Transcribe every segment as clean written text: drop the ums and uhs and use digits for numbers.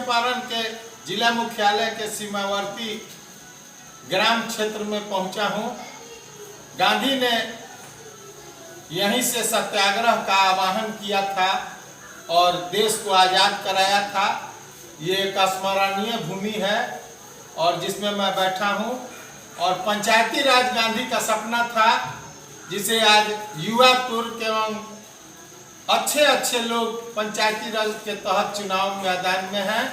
चंपारण के जिला मुख्यालय के सीमावर्ती ग्राम क्षेत्र में पहुंचा हूं। गांधी ने यहीं से सत्याग्रह का आह्वान किया था और देश को आज़ाद कराया था। ये एक स्मरणीय भूमि है और जिसमें मैं बैठा हूं। और पंचायती राज गांधी का सपना था, जिसे आज युवा तुर्क एवं अच्छे लोग पंचायती राज के तहत चुनाव मैदान में हैं।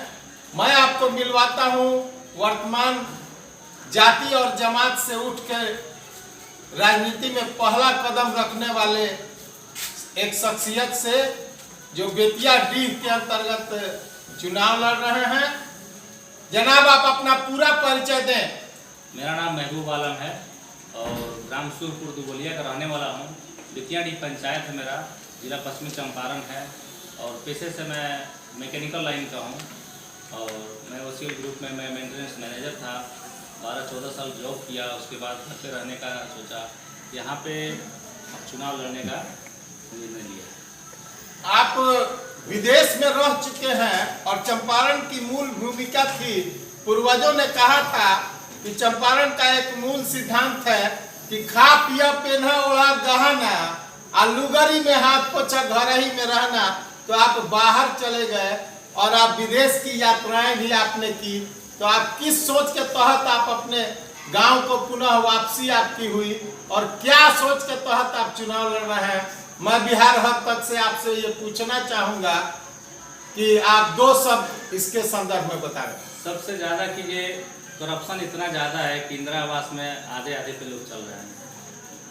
मैं आपको मिलवाता हूं वर्तमान जाति और जमात से उठकर राजनीति में पहला कदम रखने वाले एक शख्सियत से, जो बेतिया डीह के अंतर्गत चुनाव लड़ रहे हैं। जनाब, आप अपना पूरा परिचय दें। मेरा नाम महबूब आलम है और ग्राम सूरपुर दुबलिया का रहने वाला हूँ। बेतिया डीह पंचायत है मेरा, जिला पश्चिमी चंपारण है और पेशे से मैं मैकेनिकल लाइन का हूँ और मैं ओसीएल ग्रुप में मैं मेंटेनेंस मैनेजर था। 12-14 साल जॉब किया, उसके बाद घर पे रहने का सोचा, यहाँ पे चुनाव लड़ने का निर्णय लिया। आप विदेश में रह चुके हैं और चंपारण की मूल भूमिका थी। पूर्वजों ने कहा था कि चंपारण का एक मूल सिद्धांत है कि खा पिया पेन्हा ओढ़ा गहना, आलूगरी में हाथ पोछा घर ही में रहना। तो आप बाहर चले गए और आप विदेश की यात्राएं भी आपने की। तो आप किस सोच के तहत आप अपने गांव को पुनः वापसी आपकी हुई और क्या सोच के तहत आप चुनाव लड़ रहे हैं? मैं बिहार हद तक से आपसे ये पूछना चाहूँगा कि आप दो शब्द इसके संदर्भ में बताएं। सबसे ज़्यादा कि ये करप्शन इतना ज़्यादा है कि इंदिरा आवास में आधे पे लोग चल रहे हैं।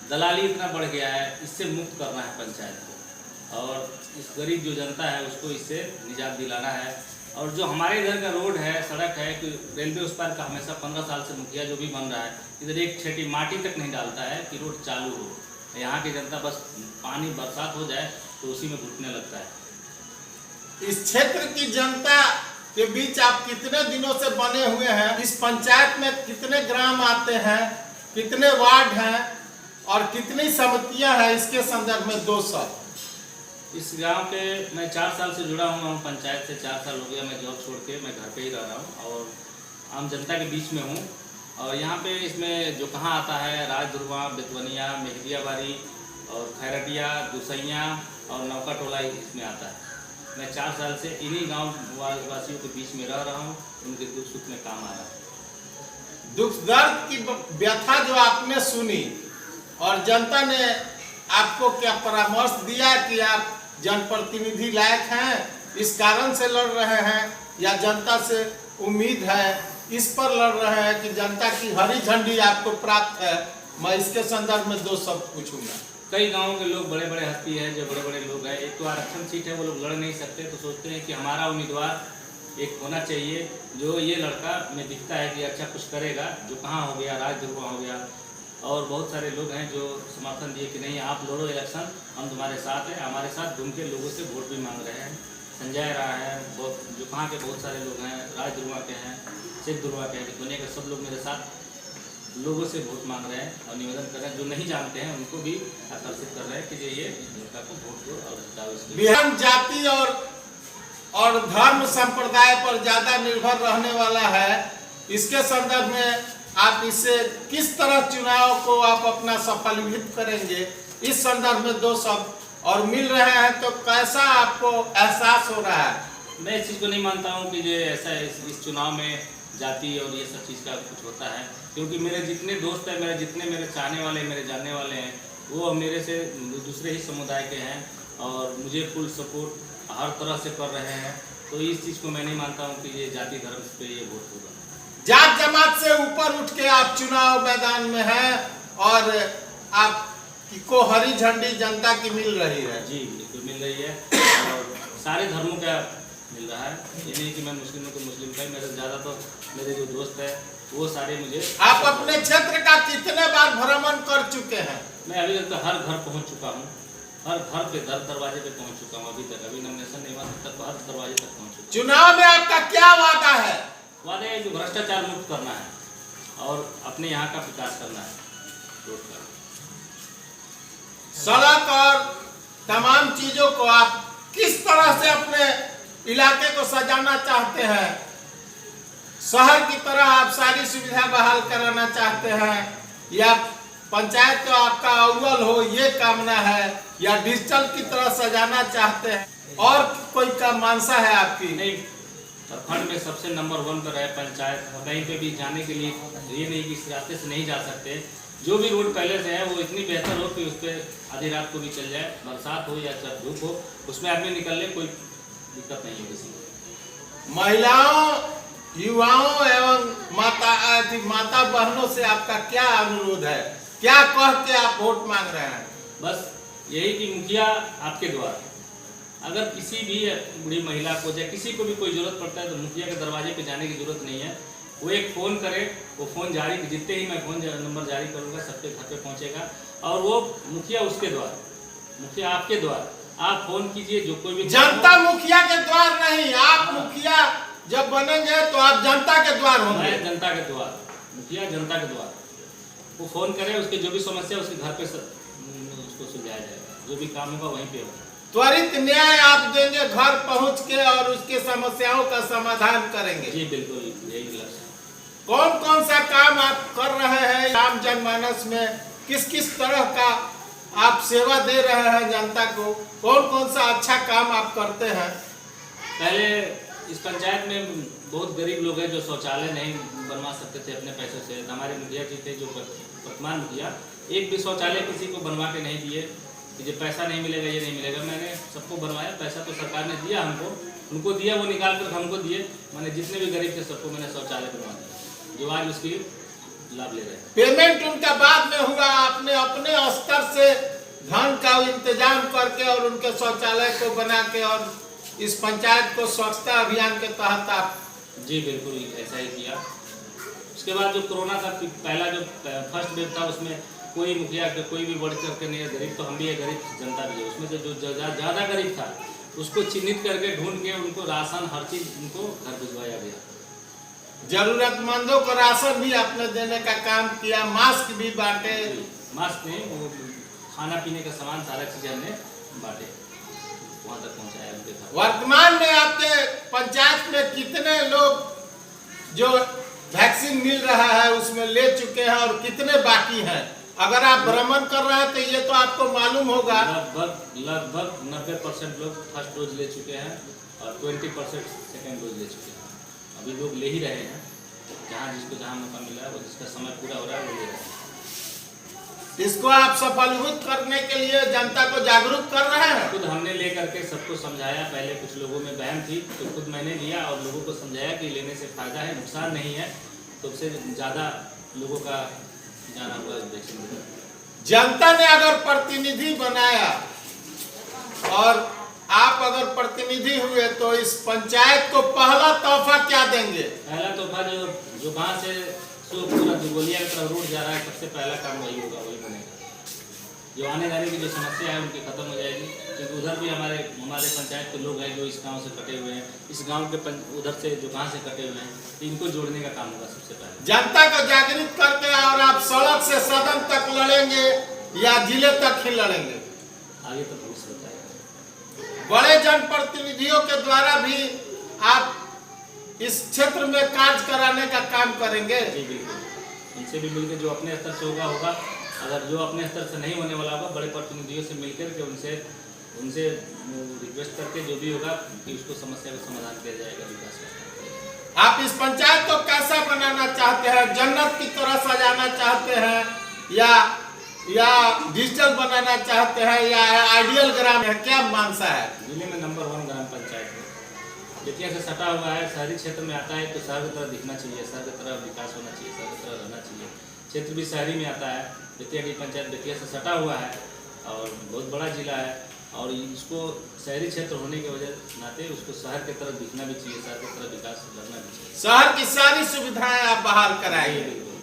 दलाली इतना बढ़ गया है, इससे मुक्त करना है पंचायत को और इस गरीब जो जनता है उसको इससे निजात दिलाना है। और जो हमारे इधर का रोड है, सड़क है कि रेलवे उस पार का हमेशा 15 साल से मुखिया जो भी बन रहा है, इधर एक छेटी माटी तक नहीं डालता है कि रोड चालू हो। यहाँ की जनता बस पानी बरसात हो जाए तो उसी में घुटने लगता है। इस क्षेत्र की जनता के बीच आप कितने दिनों से बने हुए हैं? इस पंचायत में कितने ग्राम आते हैं, कितने वार्ड हैं और कितनी समितियां हैं? इसके संदर्भ में दो शब्द। इस गांव के मैं 4 साल से जुड़ा हुआ हूँ पंचायत से। 4 साल हो गया मैं जॉब छोड़ के मैं घर पे ही रह रहा हूँ और आम जनता के बीच में हूँ। और यहाँ पे इसमें जो कहाँ आता है, राजदुर्वा, बेतवनिया, मेहदियाबारी और खैरटिया, दुसैया और नौका टोला इसमें आता है। मैं 4 साल से इन्हीं गांव वासियों के बीच में रह रहा हूं, उनके दुख सुख में काम आ रहा है। दुख दर्द की व्यथा जो आपने सुनी और जनता ने आपको क्या परामर्श दिया कि आप जनप्रतिनिधि लायक हैं, इस कारण से लड़ रहे हैं या जनता से उम्मीद है इस पर लड़ रहे हैं कि जनता की हरी झंडी आपको प्राप्त है? मैं इसके संदर्भ में दो शब्द पूछूंगा। कई गांवों के लोग बड़े बड़े हस्ती हैं, जो बड़े बड़े लोग हैं, एक तो आरक्षण सीट है वो लोग लड़ नहीं सकते, तो सोचते हैं कि हमारा उम्मीदवार एक होना चाहिए जो ये लड़का में दिखता है कि अच्छा कुछ करेगा। जो कहाँ हो गया, राजदुर्वा हो गया और बहुत सारे लोग हैं जो समर्थन दिए कि नहीं आप लड़ो इलेक्शन, हम तुम्हारे साथ हैं। हमारे साथ घूम के लोगों से वोट भी मांग रहे हैं। संजय राय है, जो कहाँ के बहुत सारे लोग हैं, राजदुर्वा के हैं, शेख दुर्वा के हैं, दुनिया के सब लोग मेरे साथ लोगों से वोट मांग रहे हैं और निवेदन कर रहे हैं। जो नहीं जानते हैं उनको भी आकर्षित कर रहे हैं कि ये लड़का को वोट दो और जिताओ। बिहार जाति और धर्म संप्रदाय पर ज्यादा निर्भर रहने वाला है। इसके संदर्भ में आप इससे किस तरह चुनाव को आप अपना सफलीकृत करेंगे, इस संदर्भ में दो शब्द। और मिल रहे हैं तो कैसा आपको एहसास हो रहा है? मैं इस चीज़ को नहीं मानता हूँ कि ये ऐसा इस चुनाव में जाति और ये सब चीज़ का कुछ होता है, क्योंकि मेरे जितने दोस्त हैं, मेरे चाहने वाले, मेरे जानने वाले हैं, वो मेरे से दूसरे ही समुदाय के हैं और मुझे फुल सपोर्ट हर तरह से कर रहे हैं। तो इस चीज़ को मैं नहीं मानता हूँ कि ये जाति धर्म पे ये वोट होगा। जात जमात से ऊपर उठ के आप चुनाव मैदान में हैं और आपको हरी झंडी जनता की मिल रही है। जी बिल्कुल मिल रही है और सारे धर्मों का मिल रहा है। ये नहीं कि मैं मुस्लिमों को मुस्लिम का, मेरे ज़्यादा तो मेरे जो दोस्त है वो सारे मुझे। आप अपने क्षेत्र का कितने बार भ्रमण कर चुके हैं? मैं अभी तक तो हर घर पहुंच चुका हूं, हर घर पे दरवाजे पे पहुंच चुका हूं। अभी नॉमिनेशन नहीं हुआ तब तक हर दरवाजे तक पहुंच चुका हूं। चुनाव में आपका क्या वादा है? वादा है जो भ्रष्टाचार मुक्त करना है और अपने यहाँ का विकास करना है। रोड का, सड़क और तमाम चीजों को आप किस तरह से अपने इलाके को सजाना चाहते हैं, शहर की तरह आप सारी सुविधा बहाल कराना चाहते हैं, या पंचायत तो आपका अव्वल हो ये कामना है, या डिजिटल की तरह सजाना चाहते हैं, और कोई का मानसा है आपकी? नहीं, प्रखंड में सबसे नंबर 1 पर है पंचायत। कहीं पे भी जाने के लिए ये नहीं कि इस रास्ते से नहीं जा सकते। जो भी रोड पहले से है वो इतनी बेहतर हो कि उस पर आधी रात को भी चल जाए, बरसात हो या चाहे धूप हो, उसमें आदमी निकलने कोई दिक्कत नहीं है किसी को। महिलाओं, युवाओं एवं माता बहनों से आपका क्या अनुरोध है? क्या कह के आप वोट मांग रहे हैं? बस यही कि मुखिया आपके द्वार, अगर किसी भी बूढ़ी महिला को या किसी को भी कोई जरूरत पड़ता है तो मुखिया के दरवाजे पे जाने की जरूरत नहीं है। वो एक फ़ोन करे, वो फ़ोन जारी, जितने ही मैं फ़ोन नंबर जारी करूँगा सबके घर पे पहुँचेगा, और वो मुखिया उसके द्वार, मुखिया आपके द्वार। आप फ़ोन कीजिए, जो कोई भी जनता मुखिया के द्वार नहीं, आप मुखिया जब बनेंगे तो आप जनता के द्वार होंगे। मैं जनता के द्वार, मुखिया जनता के द्वार। वो फ़ोन करे, उसकी जो भी समस्या उसके घर पे उसको सुलझाया जाएगा, जो भी काम होगा वहीं पे होगा। त्वरित न्याय आप देंगे घर पहुंच के, और उसके समस्याओं का समाधान करेंगे। जी बिल्कुल, यही लक्ष्य। कौन कौन सा काम आप कर रहे हैं आम जनमानस में? किस किस तरह का आप सेवा दे रहे हैं जनता को? कौन कौन सा अच्छा काम आप करते हैं? पहले इस पंचायत में बहुत गरीब लोग हैं जो शौचालय नहीं बनवा सकते थे अपने पैसों से। हमारे मुखिया जी थे जो वर्तमान मुखिया, एक भी शौचालय किसी को बनवा के नहीं दिए कि जो पैसा नहीं मिलेगा ये नहीं मिलेगा। मैंने सबको बनवाया, पैसा तो सरकार ने दिया हमको, उनको दिया, वो निकाल कर हमको दिए। मैंने जितने भी गरीब थे सबको मैंने शौचालय बनवा दिया, जो आज उसकी लाभ ले रहे हैं। पेमेंट उनका बाद में हुआ, आपने अपने स्तर से धन का इंतजाम करके और उनके शौचालय को बना के, और इस पंचायत को स्वच्छता अभियान के तहत आप? जी बिल्कुल ऐसा ही किया। उसके बाद जो कोरोना का पहला जो फर्स्ट वेव था उसमें कोई मुखिया कोई भी बढ़ करके नहीं है, गरीब तो हम भी है, गरीब जनता भी है। उसमें जो ज़्यादा गरीब था उसको चिन्हित करके ढूंढ के उनको राशन हर चीज़ उनको घर भिजवाया गया। जरूरतमंदों को राशन भी आपने देने का काम किया, मास्क भी बांटे? मास्क नहीं, वो खाना पीने का सामान सारा चीज़ हमने बांटे, वहाँ तक पहुँचाया उनके घर। वर्तमान में आपके पंचायत में कितने लोग जो वैक्सीन मिल रहा है उसमें ले चुके हैं और कितने बाकी हैं? अगर आप भ्रमण कर रहे हैं तो ये तो आपको मालूम होगा। लगभग 90% लोग फर्स्ट डोज ले चुके हैं और 20% सेकेंड डोज ले चुके हैं। अभी लोग ले ही रहे हैं, जिसको जहाँ मौका मिला है, वो जिसका समय पूरा हो रहा है वो ले रहे हैं। इसको आप सफलीभूत करने के लिए जनता को जागरूक कर रहे हैं? खुद हमने ले करके सबको समझाया। पहले कुछ लोगों में वहम थी तो खुद मैंने लिया और लोगों को समझाया कि लेने से फ़ायदा है, नुकसान नहीं है। तो उससे ज़्यादा लोगों का जाना हुआ वैक्सीन। जनता ने अगर प्रतिनिधि बनाया और आप अगर प्रतिनिधि हुए तो इस पंचायत को पहला तोहफा क्या देंगे? पहला तोहफा जो वहाँ से पूरा दुगोलिया की तरफ रोड जा रहा है, सबसे पहला काम वही होगा, वही बनेगा। जो आने जाने की जो समस्या है उनकी खत्म हो जाएगी, क्योंकि उधर भी हमारे पंचायत के लोग हैं जो इस गांव से कटे हुए हैं, इस गांव के उधर से जो कहाँ से कटे हुए हैं, इनको जोड़ने का काम होगा सबसे पहले। जनता को जागृत करके, और आप सड़क से सदन तक लड़ेंगे या जिले तक ही लड़ेंगे? आगे तो भविष्य बताएगा। बड़े जनप्रतिनिधियों के द्वारा भी आप इस क्षेत्र में कार्य कराने का काम करेंगे? जी बिल्कुल, उनसे भी मिलकर जो अपने स्तर से होगा, अगर जो अपने स्तर से नहीं होने वाला होगा, बड़े प्रतिनिधियों से मिलकर के उनसे रिक्वेस्ट करके जो भी होगा कि उसको समस्या का समाधान किया जाएगा, विकास का। आप इस पंचायत को कैसा बनाना चाहते हैं? जन्नत की तरह सजाना चाहते हैं, या डिजिटल बनाना चाहते हैं, या आइडियल ग्राम है? क्या मानसा है? जिले में नंबर 1 ग्राम पंचायत है, बेतिया से सटा हुआ है, शहरी क्षेत्र में आता है तो शहर की तरह दिखना चाहिए, शहर की तरह विकास होना चाहिए, शहर की तरह रहना चाहिए। क्षेत्र भी शहरी में आता है। बेतिया की पंचायत बेतिया से सटा हुआ है और बहुत बड़ा जिला है, और इसको शहरी क्षेत्र होने की वजह नाते उसको शहर की तरह दिखना भी चाहिए, शहर की तरह विकास करना भी चाहिए। शहर की सारी सुविधाएं आप बहाल कराएंगे? बिल्कुल,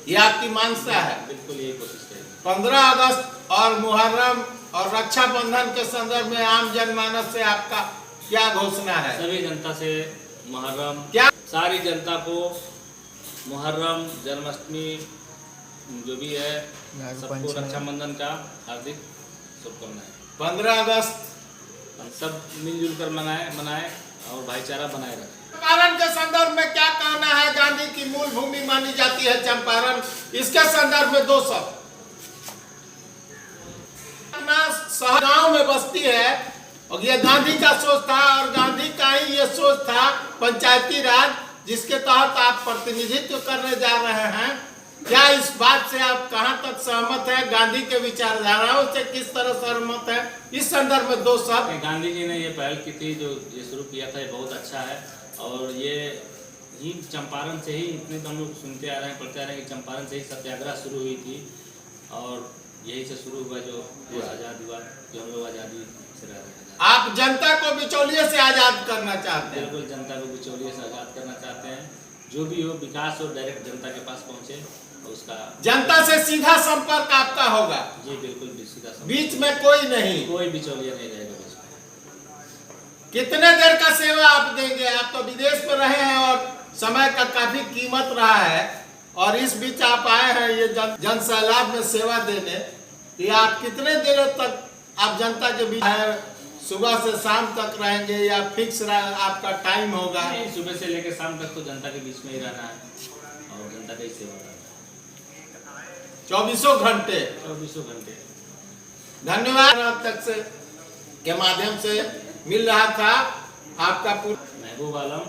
ये आपकी मानसा है? बिल्कुल यही कोशिश करेंगे। 15 अगस्त और मुहर्रम और रक्षाबंधन के संदर्भ में आम जनमानस से आपका क्या घोषणा है? सभी जनता से मुहर्रम, क्या सारी जनता को मुहर्रम, जन्माष्टमी जो भी है, सबको रक्षाबंधन का हार्दिक शुभकामनाएं। 15 अगस्त हम सब मिलजुल कर मनाए और भाईचारा बनाए रखें। चंपारण के संदर्भ में क्या कहना है? गांधी की मूल भूमि मानी जाती है चंपारण, इसके संदर्भ में दो शब्द। गांव में बस्ती है और ये गांधी का सोच था और गांधी का ही ये सोच था पंचायती राज, जिसके तहत आप प्रतिनिधित्व करने जा रहे हैं। क्या इस बात से आप कहां तक सहमत है? गांधी के विचारधाराओं से किस तरह सहमत है? इस संदर्भ में दो शब्द। गांधी जी ने ये पहल की थी, जो ये शुरू किया था, ये बहुत अच्छा है। और ये ही चंपारण से ही, इतने तो हम लोग सुनते आ रहे हैं, पढ़ते आ रहे हैं कि चंपारण से ही सत्याग्रह शुरू हुई थी और यही से शुरू हुआ जो आज़ाद हुआ, जो हम लोग आज़ादी से रह रहे हैं। आप जनता को बिचौलिए से आजाद करना चाहते हैं? बिल्कुल, जनता को बिचौलिए से आज़ाद करना चाहते हैं। जो भी हो, विकास हो, डायरेक्ट जनता के पास पहुँचे, उसका जनता से सीधा संपर्क आपका होगा? जी बिल्कुल, सीधा संपर्क, बीच में कोई नहीं, कोई बिचौलिया नहीं रहेगा बीच में। कितने देर का सेवा आप देंगे? आप तो विदेश में रहे हैं और समय का काफी कीमत रहा है और इस बीच आप आए हैं ये जन सैलाब में सेवा देने। तो आप कितने देर तक आप जनता के बीच सुबह से शाम तक रहेंगे या फिक्स आपका टाइम होगा? सुबह से लेकर शाम तक तो जनता के बीच में ही रहना है और जनता का ही सेवा करना है 24 घंटे। 24 घंटे। धन्यवाद। तक से के माध्यम से मिल रहा था आपका महबूब आलम,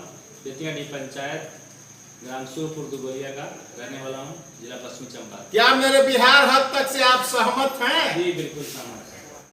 बेतियाडी पंचायत, ग्राम सूरपुर दुगोरिया का रहने वाला हूँ, जिला पश्चिमी चंपारण। क्या मेरे बिहार हद तक से आप सहमत हैं? जी बिल्कुल सहमत।